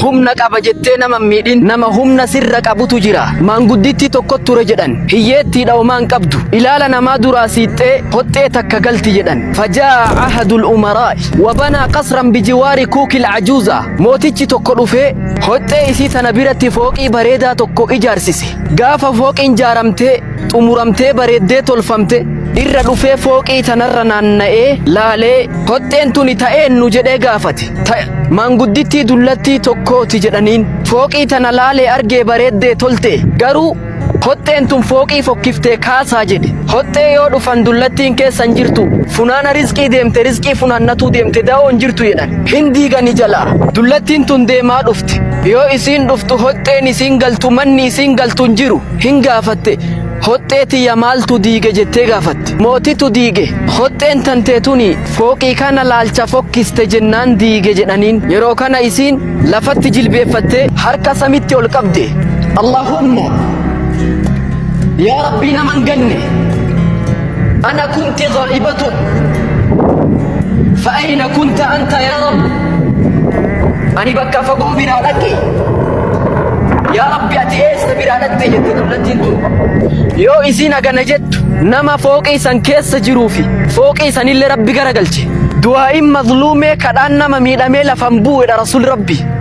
humna qaba jettee nama miidhin nama humna sirra qabutu jira. Maangudditti tokko ture jedhan hiyyeettii dhawmaan qabdu ilaala namaa duraa siixxee hoxxee takka galti jedhan. Fajaa ahadul umaraa'i wabanaa qasran bijiwaari kuukil ajuuza. Mootichi tokko dhufee hoxxee isii tana biratti fooqii bareedaa tokko ijaarsise. Gaafa fooqiin ijaaramtee xumuramtee bareeddee tolfamte irra dhufee fooqii tanarra naanna'ee laalee hoxxeen tuni ta'eennu jedhee gaafate. Maanguddittii dullattii tokkooti jedhaniin fooqii tana laalee argee bareeddee tolte garuu hoxxeen tun fooqii fokkiftee kaasaa jedhe. Hoxxee yoo dhufan dullattiin keessan jirtu funaana rizqii deemte rizqii funaannatuu deemte daa'oon jirtu jedhan. Hin diigani jalaa dullattiin tun deemaa dhufte yoo isiin dhuftu hoxxeen isiin galtu manni isiin galtu hin jiru hin gaafatte. Hoxxee tiyya maaltu diige jettee gaafatte. Mootitu diige hoxxeen tanteetuni fooqii kana laalcha fokkiste jennaan diige jedhaniin. Yeroo kana isiin lafatti jilbeeffattee harka samitti ol qabde. Allahumma yaa rabbii naman ganne ana kunti gaa'ibatun fa ayna kunta anta yaa rabb. Ani bakka fagoo biraa dhaqe yaa rabbi ati eessa biraa dhaqxe jette dullattiin tun. Yoo isiin agana jettu nama fooqii san keessa jiruufi fooqii sanillee rabbi garagalche. Du'aa'iin mazluumee kadhaan nama miidhamee lafan bu'edha rasuul rabbi.